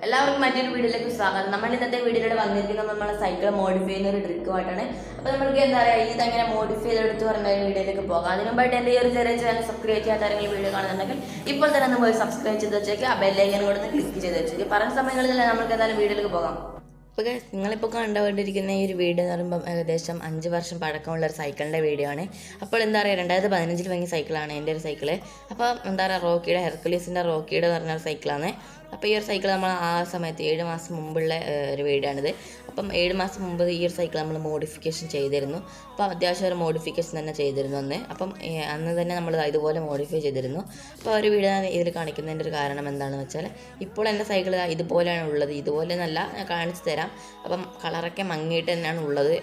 എല്ലാവർക്കും മറ്റൊരു വീഡിയോയിലേക്ക് സ്വാഗതം. നമ്മൾ ഇന്നത്തെ വീഡിയോയിലൂടെ വന്നിരിക്കുന്നത് നമ്മളെ സൈക്കിൾ മോഡിഫൈ ചെയ്യുന്ന ഒരു ട്രിക്കുമായിട്ടാണ്. അപ്പോൾ നമുക്ക് എന്താ പറയുക, ഇതങ്ങനെ മോഡിഫൈ ചെയ്തെടുത്ത് പറഞ്ഞ വീഡിയോയിലേക്ക് പോകാം. അതിന് മുമ്പായിട്ട് എൻ്റെ ഈ ഒരു ചെറിയ ചാനൽ സബ്സ്ക്രൈബ് ചെയ്യാത്ത ആരെങ്കിലും വീഡിയോ കാണുന്നുണ്ടെങ്കിൽ ഇപ്പോൾ തന്നെ ഒന്ന് പോയി സബ്സ്ക്രൈബ് ചെയ്ത് വെച്ചേക്ക്. ആ ബെല്ലൈക്കൻ കൂടെ ക്ലിക്ക് ചെയ്ത് വെച്ചേക്ക്. പറഞ്ഞ സമയങ്ങളിൽ നമുക്ക് എന്തായാലും വീഡിയോയിലേക്ക് പോകാം. അപ്പോൾ നിങ്ങളിപ്പോൾ കണ്ടുകൊണ്ടിരിക്കുന്ന ഈ ഒരു വീഡിയോ എന്ന് പറയുമ്പോൾ ഏകദേശം 5 വർഷം പഴക്കമുള്ള ഒരു സൈക്കിളിൻ്റെ വീഡിയോ ആണ്. അപ്പോൾ എന്താ പറയുക, 2015 വാങ്ങിയ സൈക്കിളാണ് എൻ്റെ ഒരു സൈക്കിള്. അപ്പോൾ എന്താ പറയുക, റോക്കിയുടെ ഹെർക്കുലീസിൻ്റെ റോക്കിയുടെ പറഞ്ഞ ഒരു സൈക്കിളാണ്. അപ്പോൾ ഈ ഒരു സൈക്കിൾ നമ്മൾ ആ സമയത്ത് 7 മാസം മുമ്പുള്ള ഒരു വീഡിയോ ആണിത്. അപ്പം 7 മാസം മുമ്പ് ഈ ഒരു സൈക്കിൾ നമ്മൾ മോഡിഫിക്കേഷൻ ചെയ്തിരുന്നു. അപ്പോൾ അത്യാവശ്യം ഒരു മോഡിഫിക്കേഷൻ തന്നെ ചെയ്തിരുന്നു അന്ന്. അപ്പം അന്ന് തന്നെ നമ്മൾ ഇതുപോലെ മോഡിഫൈ ചെയ്തിരുന്നു. അപ്പോൾ ഒരു വീഡിയോ ഇതിൽ കാണിക്കുന്നതിൻ്റെ ഒരു കാരണം എന്താണെന്ന് വെച്ചാൽ, ഇപ്പോൾ എൻ്റെ സൈക്കിൾ ഇതുപോലെയാണ് ഉള്ളത്. ഇതുപോലെ എന്നല്ല, ഞാൻ കാണിച്ചു തരാം. അപ്പം കളറൊക്കെ മങ്ങിയിട്ട് തന്നെയാണ് ഉള്ളത്.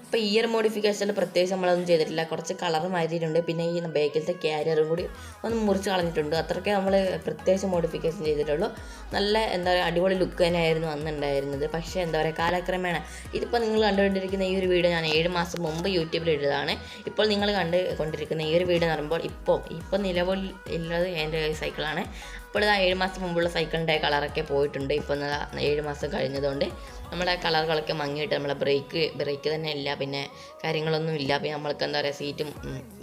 അപ്പോൾ ഈ ഒരു മോഡിഫിക്കേഷനിൽ പ്രത്യേകിച്ച് നമ്മളൊന്നും ചെയ്തിട്ടില്ല. കുറച്ച് കളർ മാറ്റിയിട്ടുണ്ട്. പിന്നെ ഈ ബേക്കിലത്തെ ക്യാരിയറും കൂടി ഒന്ന് മുറിച്ച് കളഞ്ഞിട്ടുണ്ട്. അത്രയ്ക്ക് നമ്മൾ പ്രത്യേകിച്ച് മോഡിഫിക്കേഷൻ ചെയ്തിട്ടുള്ളൂ. നല്ല എന്താ പറയുക, അടിപൊളി ലുക്ക് തന്നെയായിരുന്നു അന്ന് ഉണ്ടായിരുന്നത്. പക്ഷേ എന്താ പറയുക, കാലക്രമേണ ഇതിപ്പോൾ നിങ്ങൾ കണ്ടുകൊണ്ടിരിക്കുന്ന ഈ ഒരു വീഡിയോ ഞാൻ 7 മാസം മുമ്പ് യൂട്യൂബിൽ ഇട്ടതാണ്. ഇപ്പോൾ നിങ്ങൾ കണ്ടുകൊണ്ടിരിക്കുന്ന ഈ ഒരു വീഡിയോ എന്ന് പറയുമ്പോൾ ഇപ്പോൾ നിലവിൽ ഉള്ളത് എൻ്റെ സൈക്കിളാണ്. ഇപ്പോൾ 7 മാസം മുമ്പുള്ള സൈക്കിളിൻ്റെ കളറൊക്കെ പോയിട്ടുണ്ട്. ഇപ്പോൾ 7 മാസം കഴിഞ്ഞതുകൊണ്ട് നമ്മുടെ കളറുകളൊക്കെ മങ്ങിയിട്ട് നമ്മളെ ബ്രേക്ക് തന്നെ ഇല്ല, പിന്നെ കാര്യങ്ങളൊന്നും ഇല്ല. പിന്നെ നമ്മൾക്ക് എന്താ പറയുക, സീറ്റും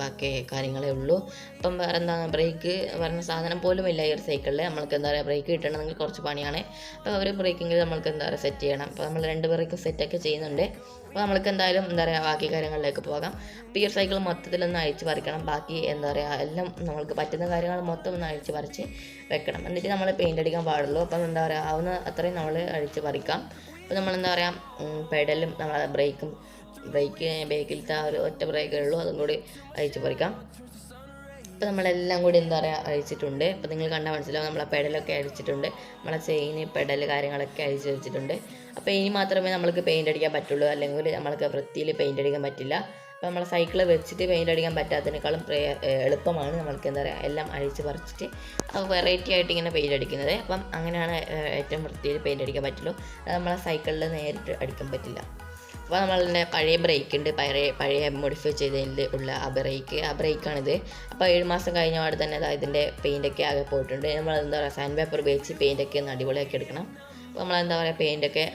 ബാക്കി കാര്യങ്ങളേ ഉള്ളൂ. അപ്പം വേറെ എന്താണ്, ബ്രേക്ക് പറഞ്ഞ സാധനം പോലും ഇല്ല ഈ ഒരു സൈക്കിളിൽ. നമ്മൾക്ക് എന്താ പറയുക, ബ്രേക്ക് കിട്ടണമെങ്കിൽ കുറച്ച് പണിയാണ്. അപ്പോൾ ഒരു ബ്രേക്കിങ്ങിൽ നമ്മൾക്ക് എന്താ പറയുക സെറ്റ് ചെയ്യണം. അപ്പോൾ നമ്മൾ 2 ബ്രേക്കും സെറ്റൊക്കെ ചെയ്യുന്നുണ്ട്. അപ്പോൾ നമ്മൾക്ക് എന്തായാലും എന്താ പറയുക, ബാക്കി കാര്യങ്ങളിലേക്ക് പോകാം. അപ്പോൾ ഈ ഒരു സൈക്കിൾ മൊത്തത്തിലൊന്ന് അഴിച്ച് പറിക്കണം. ബാക്കി എന്താ പറയുക, എല്ലാം നമ്മൾക്ക് പറ്റുന്ന കാര്യങ്ങൾ മൊത്തം ഒന്ന് അഴിച്ച് പറിച്ച് വെക്കണം. എന്നിട്ട് നമ്മൾ പെയിൻ്റ് അടിക്കാൻ പാടുള്ളൂ. അപ്പം എന്താ പറയുക, ആവുന്ന അത്രയും നമ്മൾ അഴിച്ച് പറിക്കാം. അപ്പോൾ നമ്മളെന്താ പറയുക, പെഡലും നമ്മളെ ബേക്കിലത്തെ ആ ഒരു ഒറ്റ ബ്രേക്കേ ഉള്ളൂ, അതും കൂടി അഴിച്ച് പറിക്കാം. അപ്പോൾ നമ്മളെല്ലാം കൂടി എന്താ പറയുക അഴിച്ചിട്ടുണ്ട്. അപ്പോൾ നിങ്ങൾ കണ്ടാൽ മനസ്സിലാവും, നമ്മളെ പെഡലൊക്കെ അഴിച്ചിട്ടുണ്ട്. നമ്മളെ ചെയിന് പെഡൽ കാര്യങ്ങളൊക്കെ അഴിച്ച് വെച്ചിട്ടുണ്ട്. അപ്പോൾ ഇനി മാത്രമേ നമ്മൾക്ക് പെയിൻ്റ് അടിക്കാൻ പറ്റുള്ളൂ, അല്ലെങ്കിൽ നമ്മൾക്ക് വൃത്തിയിൽ പെയിൻ്റ് അടിക്കാൻ പറ്റില്ല. അപ്പോൾ നമ്മളെ സൈക്കിൾ വെച്ചിട്ട് പെയിൻ്റ് അടിക്കാൻ പറ്റാത്തതിനേക്കാളും എളുപ്പമാണ് നമ്മൾക്ക് എന്താ പറയുക, എല്ലാം അഴിച്ച് പറിച്ചിട്ട് വെറൈറ്റി ആയിട്ട് ഇങ്ങനെ പെയിൻ്റ് അടിക്കുന്നത്. അപ്പം അങ്ങനെയാണ് ഏറ്റവും വൃത്തിയിൽ പെയിൻ്റ് അടിക്കാൻ പറ്റുള്ളൂ. അത് നമ്മളെ സൈക്കിളിൽ നേരിട്ട് അടിക്കാൻ പറ്റില്ല. അപ്പോൾ നമ്മളുടെ പഴയ ബ്രേക്ക് ഉണ്ട്, പഴയ മോഡിഫൈ ചെയ്തതിൽ ഉള്ള ആ ബ്രേക്കാണിത്. അപ്പോൾ 7 മാസം കഴിഞ്ഞ പാട് തന്നെ ഇതിൻ്റെ പെയിൻ്റൊക്കെ ആകെ പോയിട്ടുണ്ട്. നമ്മൾ എന്താ പറയുക, സാൻഡ് പേപ്പർ ഉപയോഗിച്ച് പെയിൻ്റൊക്കെ ഒന്ന് അടിപൊളിയാക്കി എടുക്കണം. അപ്പോൾ നമ്മളെന്താ പറയുക, പെയിൻ്റൊക്കെ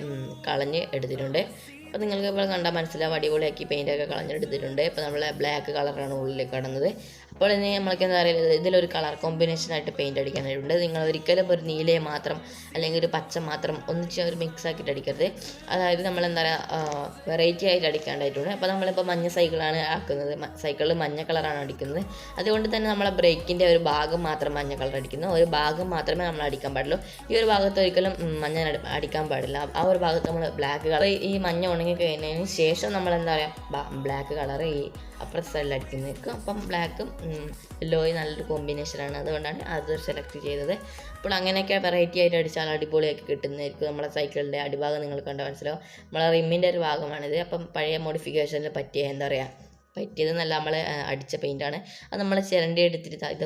കളഞ്ഞ് എടുത്തിട്ടുണ്ട്. അപ്പോൾ നിങ്ങൾക്ക് ഇപ്പോൾ കണ്ടാൽ മനസ്സിലാവും, അടിപൊളിയാക്കി പെയിൻ്റൊക്കെ കളഞ്ഞെടുത്തിട്ടുണ്ട്. ഇപ്പോൾ നമ്മൾ ബ്ലാക്ക് കളറാണ് ഉള്ളിൽ കിടന്നത്. അപ്പോൾ ഇനി നമ്മൾക്ക് എന്താ പറയുക, ഇതിലൊരു കളർ കോമ്പിനേഷനായിട്ട് പെയിൻ്റ് അടിക്കാനായിട്ടുണ്ട്. നിങ്ങൾ ഒരിക്കലും ഒരു നീലയെ മാത്രം അല്ലെങ്കിൽ ഒരു പച്ച മാത്രം ഒന്നിച്ച് ഒരു മിക്സ് ആക്കിയിട്ട് അടിക്കരുത്. അതായത് നമ്മളെന്താ പറയുക, വെറൈറ്റി ആയിട്ട് അടിക്കാണ്ടായിട്ടുണ്ട്. അപ്പോൾ നമ്മളിപ്പോൾ മഞ്ഞ സൈക്കിളാണ് ആക്കുന്നത്, സൈക്കിളിൽ മഞ്ഞ കളറാണ് അടിക്കുന്നത്. അതുകൊണ്ട് തന്നെ നമ്മളെ ബ്രേക്കിൻ്റെ ഒരു ഭാഗം മാത്രം മഞ്ഞ കളർ അടിക്കുന്നു, ഒരു ഭാഗം മാത്രമേ നമ്മൾ അടിക്കാൻ പാടുള്ളൂ. ഈ ഒരു ഭാഗത്ത് ഒരിക്കലും മഞ്ഞ അടിക്കാൻ പാടില്ല. ആ ഒരു ഭാഗത്ത് നമ്മൾ ബ്ലാക്ക് കളർ, ഈ മഞ്ഞ ഉണങ്ങി കഴിഞ്ഞതിന് ശേഷം നമ്മൾ എന്താ പറയുക, ബ്ലാക്ക് കളർ ഈ അപ്പുറത്തെ സൈഡിൽ അടിക്കുന്നതായിരിക്കും. അപ്പം ബ്ലാക്കും യെല്ലോയും നല്ലൊരു കോമ്പിനേഷനാണ്, അതുകൊണ്ടാണ് അത് സെലക്ട് ചെയ്തത്. അപ്പോൾ അങ്ങനെയൊക്കെ വെറൈറ്റി ആയിട്ട് അടിച്ചാൽ അടിപൊളിയാക്കി കിട്ടുന്നതായിരിക്കും. നമ്മളെ സൈക്കിളിൻ്റെ അടിഭാഗം നിങ്ങൾ കണ്ടാൽ മനസ്സിലാവും, നമ്മളെ റിമ്മിൻ്റെ ഒരു ഭാഗമാണിത്. അപ്പം പഴയ മോഡിഫിക്കേഷനിൽ പറ്റിയ എന്താ പറയുക, പറ്റിയതെന്നല്ല, നമ്മൾ അടിച്ച പെയിൻ്റാണ്. അത് നമ്മൾ ചിരണ്ടി എടുത്തിട്ട് ഇത്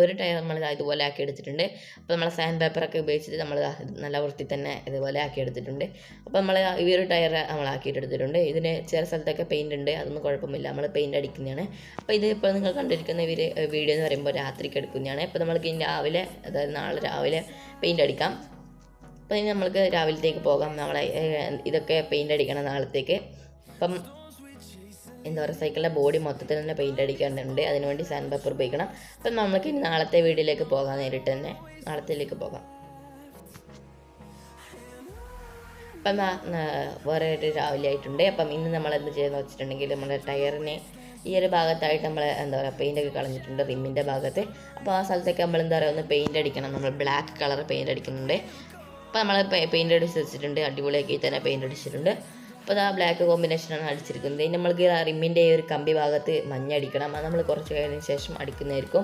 ഒരു ടയർ നമ്മൾ ഇതുപോലെ ആക്കി എടുത്തിട്ടുണ്ട്. അപ്പോൾ നമ്മൾ സാൻഡ് പേപ്പറൊക്കെ ഉപയോഗിച്ചിട്ട് നമ്മൾ നല്ല വൃത്തി തന്നെ ഇതുപോലെ ആക്കി എടുത്തിട്ടുണ്ട്. അപ്പോൾ നമ്മൾ ഈ ഒരു ടയർ നമ്മൾ ആക്കിയിട്ട് എടുത്തിട്ടുണ്ട്. ഇതിന് ചില സ്ഥലത്തൊക്കെ പെയിൻ്റ് ഉണ്ട്, അതൊന്നും കുഴപ്പമില്ല, നമ്മൾ പെയിൻ്റ് അടിക്കുന്നതാണ്. അപ്പോൾ ഇത് ഇപ്പോൾ നിങ്ങൾ കണ്ടിരിക്കുന്ന വീഡിയോ എന്ന് പറയുമ്പോൾ രാത്രിക്ക് എടുക്കുന്നതാണ്. ഇപ്പോൾ നമ്മൾക്ക് ഇനി രാവിലെ, അതായത് നാളെ രാവിലെ പെയിൻ്റ് അടിക്കാം. അപ്പോൾ ഇനി നമ്മൾക്ക് രാവിലത്തേക്ക് പോകാം. നമ്മളെ ഇതൊക്കെ പെയിൻ്റ് അടിക്കണം നാളത്തേക്ക്. അപ്പം എന്താ പറയുക, സൈക്കിളിൻ്റെ ബോഡി മൊത്തത്തിൽ തന്നെ പെയിൻ്റ് അടിക്കാനുണ്ട്. അതിനുവേണ്ടി സാൻഡ് പേപ്പർ ഉപയോഗിക്കണം. അപ്പം നമുക്ക് ഇനി നാളത്തെ വീഡിയോയിലേക്ക് പോകാം, നേരിട്ട് തന്നെ നാളത്തേക്ക് പോകാം. അപ്പം വേറെ ഒരു രാവിലെ ആയിട്ടുണ്ട്. അപ്പം ഇന്ന് നമ്മൾ എന്ത് ചെയ്യുന്നത് വെച്ചിട്ടുണ്ടെങ്കിൽ, നമ്മുടെ ടയറിന് ഈ ഒരു ഭാഗത്തായിട്ട് നമ്മൾ എന്താ പറയുക, പെയിൻ്റൊക്കെ കളഞ്ഞിട്ടുണ്ട്, റിമ്മിൻ്റെ ഭാഗത്ത്. അപ്പോൾ ആ സ്ഥലത്തൊക്കെ നമ്മൾ എന്താ പറയുക, ഒന്ന് പെയിൻ്റ് അടിക്കണം. നമ്മൾ ബ്ലാക്ക് കളർ പെയിൻ്റ് അടിക്കുന്നുണ്ട്. അപ്പോൾ നമ്മൾ പെയിൻ്റ് അടിച്ച് വെച്ചിട്ടുണ്ട്, അടിപൊളിയാക്കി തന്നെ പെയിൻ്റ് അടിച്ചിട്ടുണ്ട്. അപ്പോൾ ആ ബ്ലാക്ക് കോമ്പിനേഷനാണ് അടിച്ചിരിക്കുന്നത്. ഇനി നമ്മൾക്ക് റിമ്മിൻ്റെ ഒരു കമ്പി ഭാഗത്ത് മഞ്ഞ അടിക്കണം. അത് നമ്മൾ കുറച്ച് കഴിഞ്ഞതിന് ശേഷം അടിക്കുന്നതായിരിക്കും.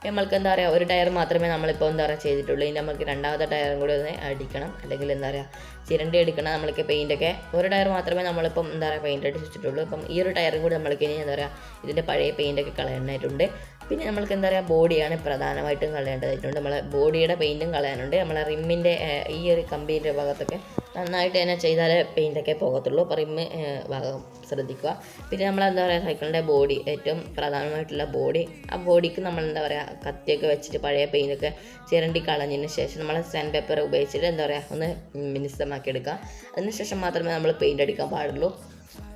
നമ്മൾക്ക് എന്താ പറയുക, ഒരു ടയർ മാത്രമേ നമ്മളിപ്പോൾ എന്താ പറയുക ചെയ്തിട്ടുള്ളൂ. ഇനി നമുക്ക് രണ്ടാമത്തെ ടയറും കൂടി ഒന്ന് അടിക്കണം, അല്ലെങ്കിൽ എന്താ പറയുക ചിരണ്ടി എടുക്കണം. നമ്മൾക്ക് പെയിൻ്റൊക്കെ ഒരു ടയർ മാത്രമേ നമ്മളിപ്പം എന്താ പറയുക പെയിൻ്റ് അടിച്ചിട്ടുള്ളൂ. അപ്പം ഈ ഒരു ടയറും കൂടി നമ്മൾക്ക് ഇനി എന്താ പറയുക, ഇതിൻ്റെ പഴയ പെയിൻ്റൊക്കെ കളയാനായിട്ടുണ്ട്. പിന്നെ നമ്മൾക്ക് എന്താ പറയുക, ബോഡിയാണ് പ്രധാനമായിട്ടും കളയേണ്ടതായിട്ടുണ്ട്. നമ്മളെ ബോഡിയുടെ പെയിൻറ്റും കളയാനുണ്ട്. നമ്മളെ റിമ്മിൻ്റെ ഈ ഒരു കമ്പീൻ്റെ ഭാഗത്തൊക്കെ നന്നായിട്ട് തന്നെ ചെയ്താലേ പെയിൻ്റൊക്കെ പോകത്തുള്ളൂ. അപ്പോൾ റിമ്മ് ഭാഗം ശ്രദ്ധിക്കുക. പിന്നെ നമ്മൾ എന്താ പറയുക, സൈക്കിളിൻ്റെ ബോഡി, ഏറ്റവും പ്രധാനമായിട്ടുള്ള ബോഡി, ആ ബോഡിക്ക് നമ്മൾ എന്താ പറയുക, കത്തിയൊക്കെ വെച്ചിട്ട് പഴയ പെയിൻ്റൊക്കെ ചിരണ്ടി കളഞ്ഞതിന് ശേഷം നമ്മൾ സാൻഡ് പേപ്പർ ഉപയോഗിച്ചിട്ട് എന്താ പറയുക, ഒന്ന് മിനുസമാക്കി എടുക്കുക. അതിനുശേഷം മാത്രമേ നമ്മൾ പെയിൻ്റ് അടിക്കാൻ പാടുള്ളൂ.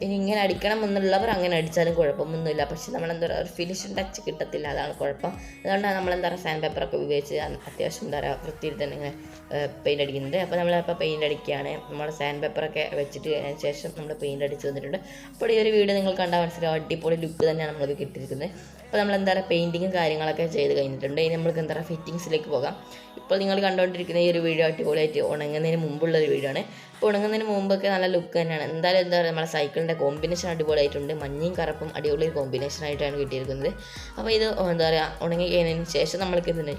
ഇനി ഇങ്ങനെ അടിക്കണം എന്നുള്ളവർ അങ്ങനെ അടിച്ചാലും കുഴപ്പമൊന്നുമില്ല. പക്ഷേ നമ്മളെന്താ പറയുക, ഒരു ഫിനിഷിംഗ് ടച്ച് കിട്ടത്തില്ല, അതാണ് കുഴപ്പം. അതുകൊണ്ടാണ് നമ്മളെന്താ പറയുക, സാൻഡ് പേപ്പറൊക്കെ ഉപയോഗിച്ച് അത്യാവശ്യം എന്താ പറയുക വൃത്തിയിൽ തന്നെ ഇങ്ങനെ പെയിൻ്റ് അടിക്കുന്നുണ്ട്. അപ്പോൾ നമ്മളിപ്പോൾ പെയിൻ്റ് അടിക്കുകയാണ്. നമ്മൾ സാൻഡ് പേപ്പറൊക്കെ വെച്ചിട്ട് അതിന് ശേഷം നമ്മൾ പെയിൻ്റ് അടിച്ച് വന്നിട്ടുണ്ട്. അപ്പോൾ ഈ ഒരു വീഡിയോ നിങ്ങൾ കണ്ടാൽ മനസ്സിലാവും, അടിപൊളി ലുക്ക് തന്നെയാണ് നമ്മളത് കിട്ടിയിരിക്കുന്നത്. അപ്പോൾ നമ്മൾ എന്താ പറയുക, പെയിൻറ്റിങ്ങും കാര്യങ്ങളൊക്കെ ചെയ്ത് കഴിഞ്ഞിട്ടുണ്ട്. ഇനി നമ്മൾക്ക് എന്താ പറയുക, ഫിറ്റിങ്സിലേക്ക് പോകാം. ഇപ്പോൾ നിങ്ങൾ കണ്ടുകൊണ്ടിരിക്കുന്ന ഈ ഒരു വീഡിയോ അടിപൊളിയായിട്ട് ഉണങ്ങുന്നതിന് മുമ്പുള്ളൊരു വീഡിയോ ആണ്. അപ്പോൾ ഉണങ്ങുന്നതിന് മുമ്പൊക്കെ നല്ല ലുക്ക് തന്നെയാണ്. എന്തായാലും എന്താ പറയുക, നമ്മുടെ സൈക്കിളിൻ്റെ കോമ്പിനേഷൻ അടിപൊളിയായിട്ടുണ്ട്. മഞ്ഞയും കറുപ്പും അടിപൊളി കോമ്പിനേഷനായിട്ടാണ് കിട്ടിയിരിക്കുന്നത്. അപ്പോൾ ഇത് എന്താ പറയുക, ഉണങ്ങി കഴിഞ്ഞതിന് ശേഷം നമ്മൾക്ക് ഇതിന്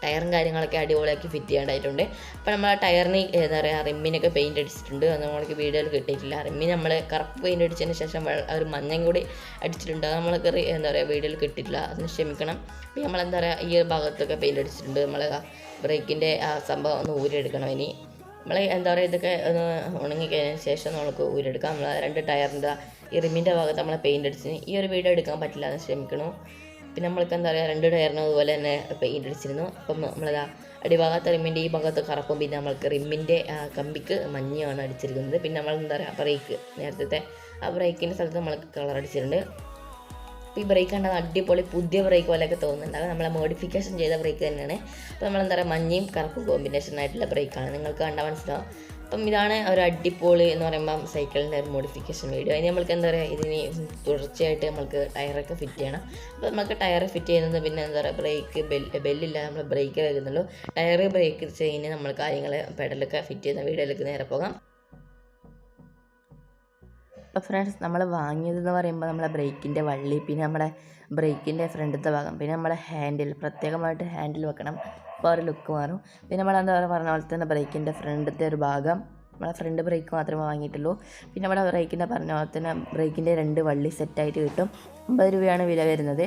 ടയറും കാര്യങ്ങളൊക്കെ അടിപൊളിയാക്കി ഫിറ്റ് ചെയ്യാനായിട്ടുണ്ട്. അപ്പോൾ നമ്മൾ ആ ടയറിന് എന്താ പറയുക, റിമ്മിനൊക്കെ പെയിൻറ്റ് അടിച്ചിട്ടുണ്ട്. അത് നമ്മൾക്ക് വീഡിയോയിൽ കിട്ടിയിട്ടില്ല. റിമ്മിന് നമ്മൾ കറുപ്പ് പെയിൻറ്റ് അടിച്ചതിന് ശേഷം ഒരു മഞ്ഞയും കൂടി അടിച്ചിട്ടുണ്ട്. അത് നമ്മൾക്ക് എന്താ പറയുക വീഡിയോയിൽ കിട്ടിയിട്ടില്ല, അതിന് ക്ഷമിക്കണം. അപ്പോൾ നമ്മൾ എന്താ പറയുക, ഈ ഭാഗത്തൊക്കെ പെയിൻറ്റ് അടിച്ചിട്ടുണ്ട്. നമ്മൾ ബ്രേക്കിൻ്റെ ആ സംഭവം ഒന്ന് ഊരിയെടുക്കണം. ഇനി നമ്മൾ എന്താ പറയുക, ഇതൊക്കെ ഒന്ന് ഉണങ്ങിക്കഴിഞ്ഞതിന് ശേഷം നമുക്ക് ഊരിയെടുക്കാം. നമ്മൾ 2 ടയറിൻ്റെ ഈ റിമ്മിൻ്റെ ഭാഗത്ത് നമ്മൾ പെയിൻറ്റ് അടിച്ചിന്. ഈ ഒരു വീഡിയോ എടുക്കാൻ പറ്റില്ല, അത് ക്ഷമിക്കണം. പിന്നെ നമ്മൾക്ക് എന്താ പറയുക, 2 ടയറിനും അതുപോലെ തന്നെ പെയിൻറ്റ് അടിച്ചിരുന്നു. അപ്പം നമ്മളതാ അടിഭാഗത്ത് റിമ്മിൻ്റെ ഈ ഭാഗത്ത് കറുപ്പും, പിന്നെ നമ്മൾക്ക് റിമ്മിൻ്റെ കമ്പിക്ക് മഞ്ഞയാണ് അടിച്ചിരിക്കുന്നത്. പിന്നെ നമ്മൾ എന്താ പറയുക, ബ്രേക്ക്, നേരത്തെ ആ ബ്രേക്കിൻ്റെ സ്ഥലത്ത് നമ്മൾക്ക് കളർ അടിച്ചിട്ടുണ്ട്. അപ്പോൾ ഈ ബ്രേക്ക് കണ്ടത് അടിപൊളി പുതിയ ബ്രേക്ക് പോലെയൊക്കെ തോന്നുന്നുണ്ട്. അത് നമ്മളെ മോഡിഫിക്കേഷൻ ചെയ്ത ബ്രേക്ക് തന്നെയാണ്. അപ്പോൾ നമ്മളെന്താ പറയുക, മഞ്ഞയും കറുപ്പും കോമ്പിനേഷനായിട്ടുള്ള ബ്രേക്കാണ്, നിങ്ങൾക്ക് കണ്ടാൽ മനസ്സിലാവും. അപ്പം ഇതാണ് ഒരു അടിപൊളി എന്ന് പറയുമ്പം സൈക്കിളിൻ്റെ ഒരു മോഡിഫിക്കേഷൻ വീഡിയോ. ഇനി നമ്മൾക്ക് എന്താ പറയുക, ഇതിന് തുടർച്ചയായിട്ട് നമുക്ക് ടയറൊക്കെ ഫിറ്റ് ചെയ്യണം. അപ്പോൾ നമുക്ക് ടയർ ഫിറ്റ് ചെയ്യുന്നത് പിന്നെ എന്താ പറയുക, ബ്രേക്ക് ബെല്ലില്ല, നമ്മൾ ബ്രേക്ക് വരുന്നുള്ളൂ. ടയർ, ബ്രേക്ക് ചെയിന്, നമ്മൾ കാര്യങ്ങൾ പെഡലൊക്കെ ഫിറ്റ് ചെയ്യുന്ന വീഡിയോയിലേക്ക് നേരെ പോകാം. അപ്പോൾ ഫ്രണ്ട്സ്, നമ്മൾ വാങ്ങിയതെന്ന് പറയുമ്പോൾ നമ്മളെ ബ്രേക്കിൻ്റെ വള്ളി, പിന്നെ നമ്മുടെ ബ്രേക്കിൻ്റെ ഫ്രണ്ടത്തെ ഭാഗം, പിന്നെ നമ്മുടെ ഹാൻഡിൽ, പ്രത്യേകമായിട്ട് ഹാൻഡിൽ വെക്കണം, അപ്പോൾ ഒരു ലുക്ക് മാറും. പിന്നെ നമ്മൾ എന്താ പറയുക, പറഞ്ഞ പോലെ തന്നെ ബ്രേക്കിൻ്റെ ഫ്രണ്ടത്തെ ഒരു ഭാഗം, നമ്മളെ ഫ്രണ്ട് ബ്രേക്ക് മാത്രമേ വാങ്ങിയിട്ടുള്ളൂ. പിന്നെ നമ്മുടെ ബ്രേക്കിൻ്റെ പറഞ്ഞ പോലെ തന്നെ ബ്രേക്കിൻ്റെ 2 വള്ളി സെറ്റായിട്ട് കിട്ടും. 50 രൂപയാണ് വില വരുന്നത്.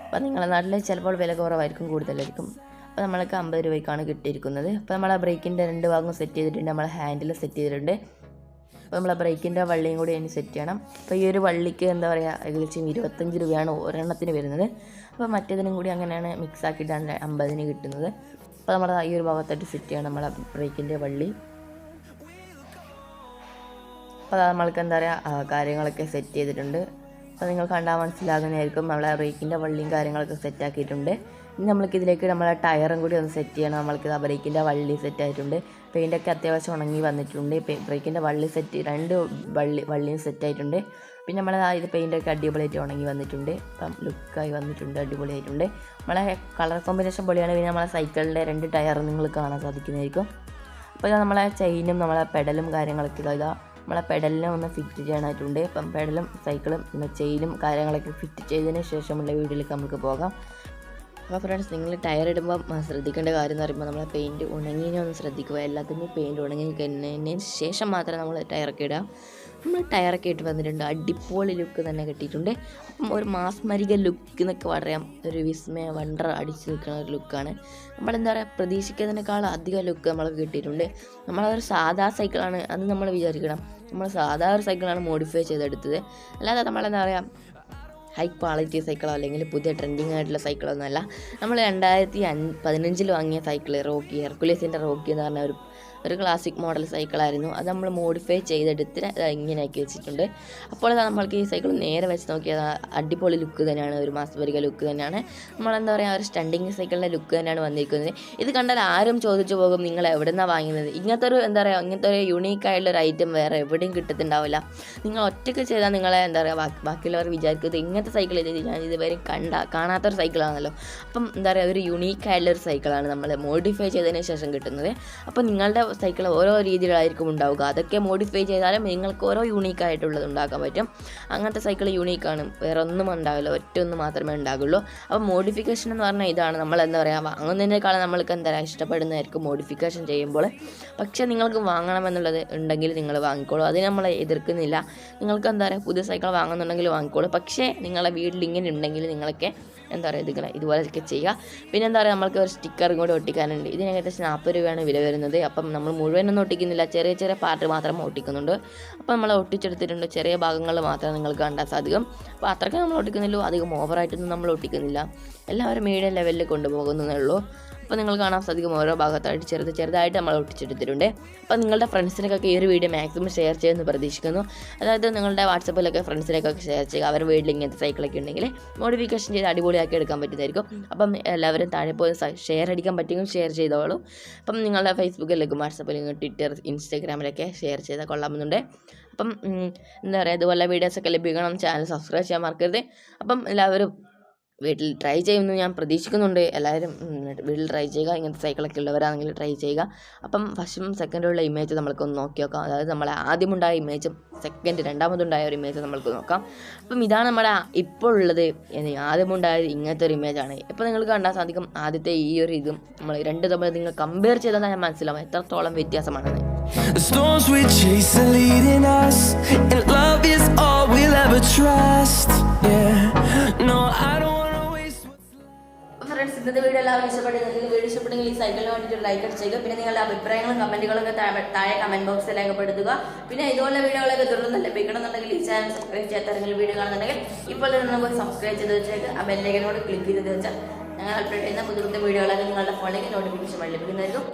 അപ്പോൾ നിങ്ങളുടെ നാട്ടിൽ ചിലപ്പോൾ വില കുറവായിരിക്കും, കൂടുതലായിരിക്കും. അപ്പോൾ നമ്മൾക്ക് 50 രൂപയ്ക്കാണ് കിട്ടിയിരിക്കുന്നത്. അപ്പോൾ നമ്മളെ ബ്രേക്കിൻ്റെ 2 ഭാഗം സെറ്റ് ചെയ്തിട്ടുണ്ട്, നമ്മളെ ഹാൻഡിൽ സെറ്റ് ചെയ്തിട്ടുണ്ട്. അപ്പോൾ നമ്മളെ ബ്രേക്കിൻ്റെ വള്ളിയും കൂടി അതിന് സെറ്റ് ചെയ്യണം. അപ്പോൾ ഈ ഒരു വള്ളിക്ക് എന്താ പറയുക, ഏകദേശം 25 രൂപയാണ് ഒരെണ്ണത്തിന് വരുന്നത്. അപ്പോൾ മറ്റേതിനും കൂടി അങ്ങനെയാണ് മിക്സ് ആക്കിയിട്ടാണ് 50-ന് കിട്ടുന്നത്. അപ്പോൾ നമ്മൾ ഈ ഒരു ഭാഗത്തായിട്ട് സെറ്റ് ചെയ്യണം നമ്മളെ ബ്രേക്കിൻ്റെ വള്ളി. അപ്പോൾ നമ്മൾക്ക് എന്താ പറയുക, കാര്യങ്ങളൊക്കെ സെറ്റ് ചെയ്തിട്ടുണ്ട്. അപ്പോൾ നിങ്ങൾ കണ്ടാൽ മനസ്സിലാകുന്നതായിരിക്കും, നമ്മളെ ബ്രേക്കിൻ്റെ വള്ളിയും കാര്യങ്ങളൊക്കെ സെറ്റാക്കിയിട്ടുണ്ട്. ഇനി നമ്മൾക്ക് ഇതിലേക്ക് നമ്മളെ ടയറും കൂടി ഒന്ന് സെറ്റ് ചെയ്യണം. നമ്മൾക്ക് ബ്രേക്കിൻ്റെ വള്ളി സെറ്റായിട്ടുണ്ട്. പെയിൻ്റൊക്കെ അത്യാവശ്യം ഉണങ്ങി വന്നിട്ടുണ്ട്. ബ്രേക്കിൻ്റെ വള്ളി സെറ്റ് 2 വള്ളിയും സെറ്റായിട്ടുണ്ട്. പിന്നെ നമ്മൾ ഇത് പെയിൻ്റൊക്കെ അടിപൊളിയായിട്ട് ഉണങ്ങി വന്നിട്ടുണ്ട്. അപ്പം ലുക്കായി വന്നിട്ടുണ്ട്, അടിപൊളിയായിട്ടുണ്ട്. നമ്മളെ കളർ കോമ്പിനേഷൻ പൊളിയാണ്. പിന്നെ നമ്മളെ സൈക്കിളിൻ്റെ 2 ടയർ നിങ്ങൾ കാണാൻ സാധിക്കുന്നതായിരിക്കും. അപ്പോൾ ഇത് നമ്മളെ ചെയിനും നമ്മളെ പെഡലും കാര്യങ്ങളൊക്കെ ഇതാ നമ്മളെ പെഡലിനെ ഒന്ന് ഫിറ്റ് ചെയ്യാനായിട്ടുണ്ട്. അപ്പം പെഡലും സൈക്കിളും ചെയിനും കാര്യങ്ങളൊക്കെ ഫിറ്റ് ചെയ്തതിന് ശേഷമുള്ള വീഡിയോയിലേക്ക് നമുക്ക് പോകാം. അപ്പോൾ ഫ്രണ്ട്സ്, നിങ്ങൾ ടയർ ഇടുമ്പോൾ ശ്രദ്ധിക്കേണ്ട കാര്യം എന്ന് പറയുമ്പോൾ നമ്മളെ പെയിൻറ്റ് ഉണങ്ങിയൊന്ന് ശ്രദ്ധിക്കുക. എല്ലാത്തിനും പെയിൻറ്റ് ഉണങ്ങി കഴിഞ്ഞതിന് ശേഷം മാത്രമേ നമ്മൾ ടയറൊക്കെ ഇടാം. നമ്മൾ ടയറൊക്കെ ഇട്ട് വന്നിട്ടുണ്ട്, അടിപൊളി ലുക്ക് തന്നെ കിട്ടിയിട്ടുണ്ട്. അപ്പം ഒരു മാസ്മരിക ലുക്ക് എന്നൊക്കെ പറയാം, ഒരു വിസ്മയ വണ്ടർ അടിച്ച് നിൽക്കുന്ന ഒരു ലുക്കാണ്. നമ്മളെന്താ പറയുക, പ്രതീക്ഷിക്കുന്നതിനേക്കാൾ അധികം ലുക്ക് നമ്മൾക്ക് കിട്ടിയിട്ടുണ്ട്. നമ്മളതൊരു സാധാ സൈക്കിളാണ് അത് നമ്മൾ വിചാരിക്കണം. നമ്മൾ സാധാ ഒരു സൈക്കിളാണ് മോഡിഫൈ ചെയ്തെടുത്തത്, അല്ലാതെ നമ്മളെന്താ പറയുക ഹൈ ക്വാളിറ്റി സൈക്കിളോ അല്ലെങ്കിൽ പുതിയ ട്രെൻഡിങ് ആയിട്ടുള്ള സൈക്കിളൊന്നും അല്ല. നമ്മൾ 2015 വാങ്ങിയ സൈക്കിൾ റോക്കി, ഹെർക്കുലീസിൻ്റെ റോക്കി എന്ന് പറഞ്ഞ ഒരു ക്ലാസിക് മോഡൽ സൈക്കിളായിരുന്നു. അത് നമ്മൾ മോഡിഫൈ ചെയ്തെടുത്ത് ഇങ്ങനെയാക്കി വെച്ചിട്ടുണ്ട്. അപ്പോൾ നമ്മൾക്ക് ഈ സൈക്കിൾ നേരെ വെച്ച് നോക്കിയാൽ അടിപൊളി ലുക്ക് തന്നെയാണ്, ഒരു മാസ്മരിക ലുക്ക് തന്നെയാണ്. നമ്മളെന്താ പറയുക, ഒരു സ്റ്റണ്ടിങ് സൈക്കിളിൻ്റെ ലുക്ക് തന്നെയാണ് വന്നിരിക്കുന്നത്. ഇത് കണ്ടാൽ ആരും ചോദിച്ചു പോകും, നിങ്ങൾ എവിടെ നിന്നാണ് വാങ്ങുന്നത്? ഇങ്ങനത്തെ ഒരു എന്താ പറയുക, ഇങ്ങനത്തെ ഒരു യുണീക്കായിട്ടുള്ളൊരു ഐറ്റം വേറെ എവിടെയും കിട്ടത്തുണ്ടാവില്ല. നിങ്ങൾ ഒറ്റയ്ക്ക് ചെയ്താൽ നിങ്ങളെ എന്താ പറയുക, ബാക്കിയുള്ളവർ വിചാരിക്കുന്നത് ഇങ്ങനത്തെ സൈക്കിൾ ഞാൻ ഇതുവരെ കാണാത്തൊരു സൈക്കിളാണല്ലോ. അപ്പം എന്താ പറയുക, ഒരു യുണീക്കായിട്ടുള്ളൊരു സൈക്കിളാണ് നമ്മൾ മോഡിഫൈ ചെയ്തതിന് ശേഷം കിട്ടുന്നത്. അപ്പം നിങ്ങളുടെ സൈക്കിൾ ഓരോ രീതിയിലായിരിക്കും ഉണ്ടാവുക. അതൊക്കെ മോഡിഫൈ ചെയ്താലും നിങ്ങൾക്ക് ഓരോ യൂണീക്കായിട്ടുള്ളത് ഉണ്ടാക്കാൻ പറ്റും. അങ്ങനത്തെ സൈക്കിൾ യൂണീക്കാണ്, വേറെ ഒന്നും ഉണ്ടാവില്ല, ഒറ്റ മാത്രമേ ഉണ്ടാകുള്ളൂ. അപ്പോൾ മോഡിഫിക്കേഷൻ എന്ന് പറഞ്ഞാൽ ഇതാണ്. നമ്മൾ എന്താ പറയുക, വാങ്ങുന്നതിനേക്കാളും നമ്മൾക്ക് എന്താ പറയുക ഇഷ്ടപ്പെടുന്നതായിരിക്കും മോഡിഫിക്കേഷൻ ചെയ്യുമ്പോൾ. പക്ഷേ നിങ്ങൾക്ക് വാങ്ങണമെന്നുള്ളത് ഉണ്ടെങ്കിൽ നിങ്ങൾ വാങ്ങിക്കോളൂ, അതിന് നമ്മൾ എതിർക്കുന്നില്ല. നിങ്ങൾക്ക് എന്താ പറയുക പുതിയ സൈക്കിൾ വാങ്ങുന്നുണ്ടെങ്കിൽ വാങ്ങിക്കോളൂ. പക്ഷേ നിങ്ങളുടെ വീട്ടിൽ ഇങ്ങനെ ഉണ്ടെങ്കിൽ നിങ്ങളൊക്കെ എന്താ പറയുക ഇതുപോലെയൊക്കെ ചെയ്യുക. പിന്നെ എന്താ പറയുക നമ്മൾക്ക് ഒരു സ്റ്റിക്കറും കൂടെ ഒട്ടിക്കാനുണ്ട്. ഇതിന് ഏകദേശം 40 രൂപയാണ് വില വരുന്നത്. അപ്പം നമ്മൾ മുഴുവനൊന്നും ഒട്ടിക്കുന്നില്ല, ചെറിയ ചെറിയ പാർട്ട് മാത്രം ഒട്ടിക്കുന്നുണ്ട്. അപ്പോൾ നമ്മൾ ഒട്ടിച്ചെടുത്തിട്ടുണ്ട്, ചെറിയ ഭാഗങ്ങൾ മാത്രം നിങ്ങൾക്ക് കണ്ടാൽ സാധിക്കും. അപ്പോൾ അത്രയ്ക്ക് നമ്മൾ ഒട്ടിക്കുന്നില്ലോ, അധികം ഓവറായിട്ടൊന്നും നമ്മൾ ഒട്ടിക്കുന്നില്ല, എല്ലാവരും മീഡിയം ലെവലിൽ കൊണ്ടുപോകുന്നതേ ഉള്ളൂ. അപ്പോൾ നിങ്ങൾ കാണാൻ സാധിക്കും ഓരോ ഭാഗത്തായിട്ട് ചെറുതായിട്ട് നമ്മൾ ഒട്ടിച്ചെടുത്തിട്ടുണ്ട്. അപ്പോൾ നിങ്ങളുടെ ഫ്രണ്ട്സിനൊക്കെ ഈ ഒരു വീഡിയോ മാക്സിമം ഷെയർ ചെയ്യുമെന്ന് പ്രതീക്ഷിക്കുന്നു. അതായത് നിങ്ങളുടെ വാട്സപ്പിലൊക്കെ ഫ്രണ്ട്സിനൊക്കെ ഷെയർ ചെയ്യുക. അവരുടെ വീട്ടിൽ ഇങ്ങനത്തെ സൈക്കിളൊക്കെ ഉണ്ടെങ്കിൽ മോഡിഫിക്കേഷൻ ചെയ്ത് അടിപൊളിയാക്കി എടുക്കാൻ പറ്റുന്നതായിരിക്കും. അപ്പം എല്ലാവരും താഴെ പോയി ഷെയർ അടിക്കാൻ പറ്റുമെങ്കിൽ ഷെയർ ചെയ്തോളൂ. അപ്പം നിങ്ങളുടെ ഫേസ്ബുക്കിലേക്കും വാട്സപ്പിലേക്കും ട്വിറ്റർ ഇൻസ്റ്റാഗ്രാമിലൊക്കെ ഷെയർ ചെയ്താൽ കൊള്ളാമെന്നുണ്ട്. അപ്പം എന്താ പറയുക, ഇതുപോലെ വീഡിയോസൊക്കെ ലഭിക്കണം. ചാനൽ സബ്സ്ക്രൈബ് ചെയ്യാൻ മറക്കരുത്. അപ്പം എല്ലാവരും വീട്ടിൽ ട്രൈ ചെയ്യുമെന്ന് ഞാൻ പ്രതീക്ഷിക്കുന്നുണ്ട്. എല്ലാവരും വീട്ടിൽ ട്രൈ ചെയ്യുക, ഇങ്ങനത്തെ സൈക്കിളൊക്കെ ഉള്ളവരാണെങ്കിൽ ട്രൈ ചെയ്യുക. അപ്പം ഫസ്റ്റും സെക്കൻഡുള്ള ഇമേജ് നമ്മൾക്കൊന്ന് നോക്കി നോക്കാം. അതായത് നമ്മളെ ആദ്യമുണ്ടായ ഇമേജും രണ്ടാമതുണ്ടായ ഒരു ഇമേജ് നമ്മൾക്ക് നോക്കാം. അപ്പം ഇതാണ് നമ്മുടെ ഇപ്പോൾ ഉള്ളത്. ആദ്യമുണ്ടായത് ഇങ്ങനത്തെ ഒരു ഇമേജാണ്. ഇപ്പോൾ നിങ്ങൾക്ക് കണ്ടാൽ സാധിക്കും ആദ്യത്തെ ഈ ഒരു ഇതും നമ്മൾ രണ്ട് തമ്മിൽ നിങ്ങൾ കമ്പയർ ചെയ്താൽ ഞാൻ മനസ്സിലാവും എത്രത്തോളം വ്യത്യാസമാണെന്ന്. The storms we chase are leading us, and love is all we'll ever trust. Yeah, no, I don't wanna waste what's left. Friends, ഇന്നത്തെ വീഡിയോ എല്ലാവരും ഇഷ്ടപ്പെടുന്നെങ്കിൽ വീഡിയോ ഇഷ്ടപ്പെട്ടെങ്കിൽ ഈ സൈക്കിളിന് വേണ്ടിയിട്ട് ലൈക്ക് ചെയ്യുക. പിന്നെ നിങ്ങളുടെ അഭിപ്രായങ്ങളും കമൻറ്റുകളൊക്കെ താഴെ കമൻറ്റ് ബോക്സിൽ രേഖപ്പെടുത്തുക. പിന്നെ ഇതുപോലെ വീഡിയോകളൊക്കെ തുടർന്ന് ലഭിക്കണമെന്നുണ്ടെങ്കിൽ ഈ ചാനൽ സബ്സ്ക്രൈബ് ചെയ്യാത്തവരെങ്കിൽ വീഡിയോ കാണുന്നുണ്ടെങ്കിൽ ഇപ്പോൾ തന്നെ നമുക്ക് സബ്സ്ക്രൈബ് ചെയ്ത് വെച്ചേക്ക് ആ ബെല്ലൈക്കനോട് ക്ലിക്ക് ചെയ്ത് വെച്ചാൽ ഞങ്ങൾ അപ്ഡേറ്റ് ചെയ്യുന്ന പുതിയ വീഡിയോകളൊക്കെ നിങ്ങളുടെ ഫോണിലേക്ക് നോട്ടിഫിക്കേഷൻ വഴി ലഭിക്കുന്നതായിരിക്കും.